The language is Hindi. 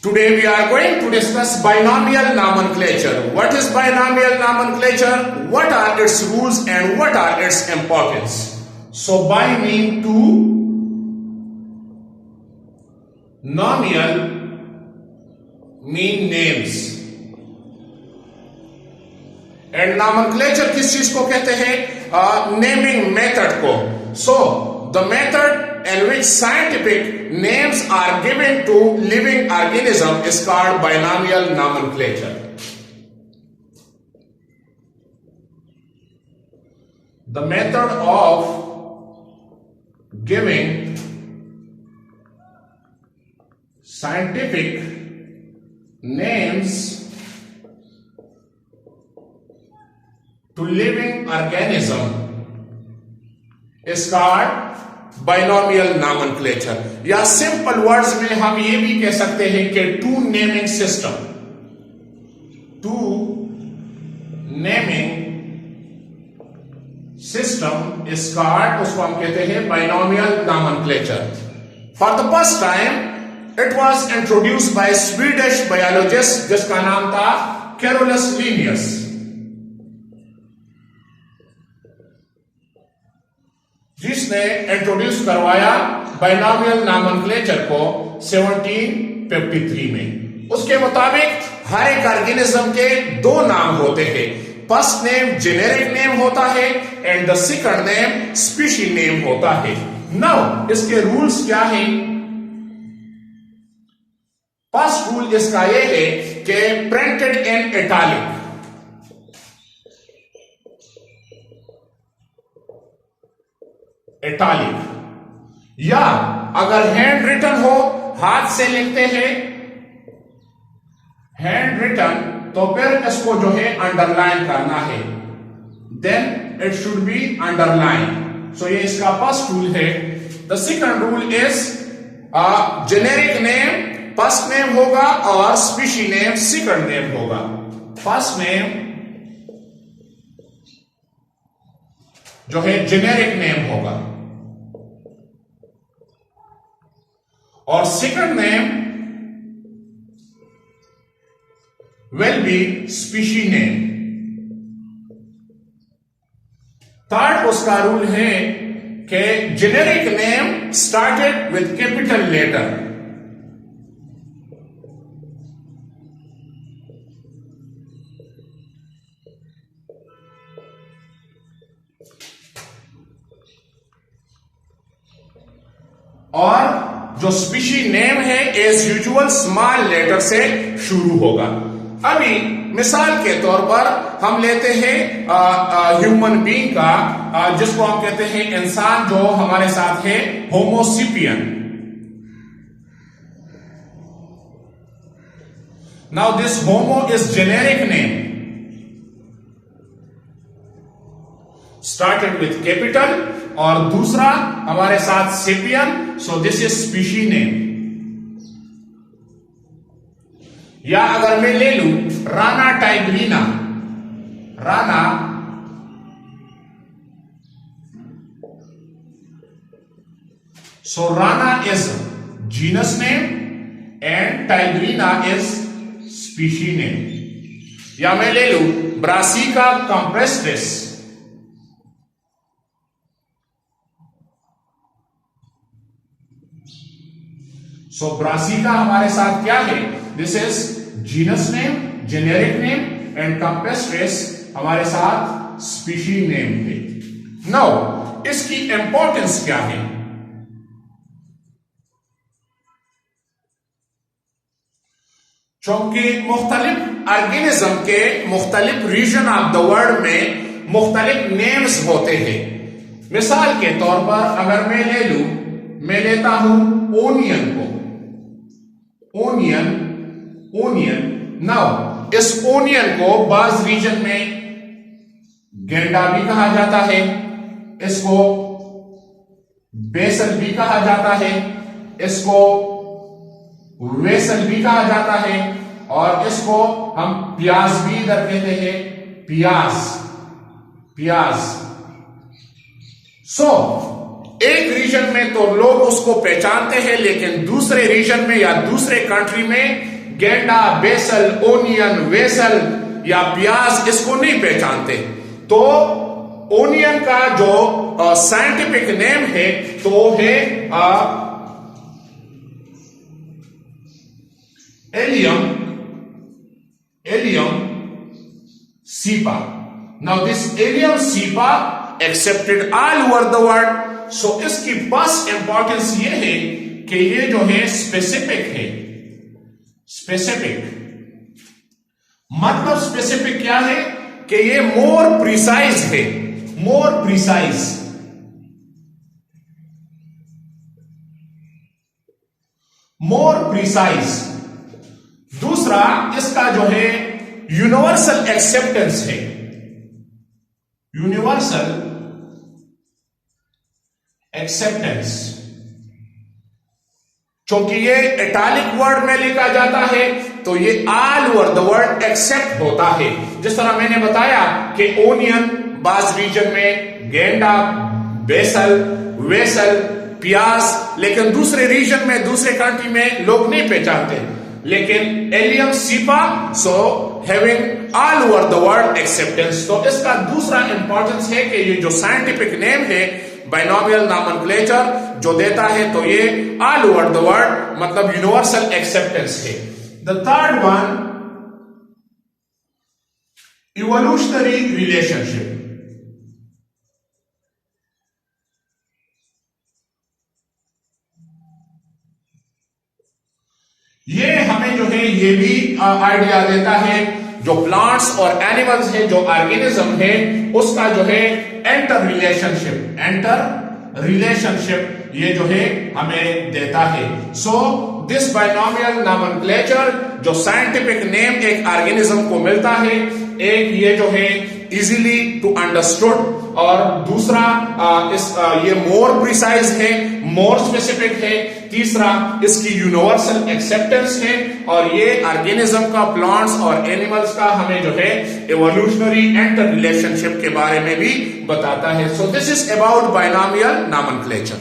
Today we are going to discuss binomial nomenclature. What is binomial nomenclature? What are its rules and what are its importance? So bi mean two, nomial mean names. And nomenclature किस चीज को कहते हैं? नेमिंग मेथड को. So the method in which scientific names are given to living organism is called binomial nomenclature. The method of giving scientific names to living organism is called binomial nomenclature. या सिंपल वर्ड्स में हम ये भी कह सकते हैं कि two naming system is called, उसको हम कहते हैं binomial nomenclature. For the first time it was introduced by Swedish biologist जिसका नाम था Carolus Linnaeus. जिसने इंट्रोड्यूस करवाया बाइनोमियल नॉमेनक्लेचर को 1753 में. उसके मुताबिक हर एक ऑर्गेनिज्म के दो नाम होते हैं. फर्स्ट नेम जेनेरिक नेम होता है and the second name species name होता है. नाउ इसके रूल्स क्या हैं? फर्स्ट रूल इसका यह है कि प्रिंटेड इन इटैलिक. इटैलिक या अगर हैंड रिटन हो, हाथ से लिखते हैं हैंड रिटन, तो फिर इसको जो है अंडरलाइन करना है. Then it should be underline. So ये इसका फर्स्ट रूल है. The second rule is generic name first name होगा और स्पीशी नेम सेकंड नेम होगा. फर्स्ट नेम जो है जेनेरिक नेम होगा और second name will be species name. Third उसका रूल है कि generic name started with capital letter. और जो स्पीशी नेम है एज यूजुअल स्मॉल लेटर से शुरू होगा. अभी मिसाल के तौर पर हम लेते हैं ह्यूमन बीइंग का, जिसको हम कहते हैं इंसान जो हमारे साथ है, Homo sapien. Now this Homo is generic name started with capital और दूसरा हमारे साथ sapien. So this is species name. या अगर मैं ले लूं Rana tigrina, Rana so Rana is genus name and tigrina is species name. या मैं ले लूं ब्रासिका कंप्रेस्टिस, सो ब्रासिका हमारे साथ क्या है? This is genus name, generic name and कंप्रेस्ट्रेस हमारे साथ स्पीशी नेम है. नाउ इसकी इंपॉर्टेंस क्या है? चूंकि मुख्तलिफ ऑर्गेनिज्म के मुख्तलिफ रीजन ऑफ द वर्ल्ड में मुख्तलिफ नेम्स होते हैं. मिसाल के तौर पर अगर मैं ले लूं, मैं लेता हूं ओनियन को, ओनियन. नाउ इस ओनियन को बाज रीजन में गेंडा भी कहा जाता है, इसको बेसल भी कहा जाता है, इसको वेसल भी कहा जाता है और इसको हम प्याज भी इधर कहते हैं, प्याज. सो एक रीजन में तो लोग उसको पहचानते हैं, लेकिन दूसरे रीजन में या दूसरे कंट्री में गेंडा, बेसल, ओनियन, वेसल या प्याज इसको नहीं पहचानते। तो ओनियन का जो साइंटिफिक नेम है तो वो है Allium cepa. Now this Allium cepa accepted all over the world. So इसकी फर्स्ट इंपॉर्टेंस ये है कि ये जो है स्पेसिफिक है। स्पेसिफिक मतलब स्पेसिफिक क्या है कि ये मोर प्रिसाइज है, मोर प्रिसाइज। More precise. दूसरा इसका जो है यूनिवर्सल एक्सेप्टेंस है। यूनिवर्सल एक्सेप्टेंस, क्योंकि ये इटैलिक वर्ड में लिखा जाता है तो ये all over the world accept होता है। जिस तरह मैंने बताया कि ओनियन बाज रीजन में गेंडा, बेसल, वेसल, प्याज, लेकिन दूसरे रीजन में दूसरे कंट्री में लोग नहीं पहचानते। लेकिन allium cepa so having all over the world acceptance. तो इसका दूसरा इंपॉर्टेंस है कि ये जो साइंटिफिक नेम है बाइनोमियल नॉमेनक्लेचर जो देता है तो ये ऑल ओवर द वर्ल्ड मतलब यूनिवर्सल एक्सेप्टेंस है। The third one evolutionary relationship. ये हमें जो है ये भी आइडिया देता है जो प्लांट्स और एनिमल्स है, जो ऑर्गेनिज्म है, उसका जो है एंटर रिलेशनशिप ये जो है हमें देता है। सो दिस बाइनोमियल नॉमेनक्लेचर जो साइंटिफिक नेम एक ऑर्गेनिज्म को मिलता है, एक ये जो है इजीली टू अंडरस्टूड और दूसरा ये मोर प्रिसाइज है, मोर स्पेसिफिक है, तीसरा इसकी यूनिवर्सल एक्सेप्टेंस है और ये ऑर्गेनिज्म का, प्लांट्स और एनिमल्स का हमें जो है एवोल्यूशनरी एंटर रिलेशनशिप के बारे में भी बताता है। सो this is about binomial nomenclature.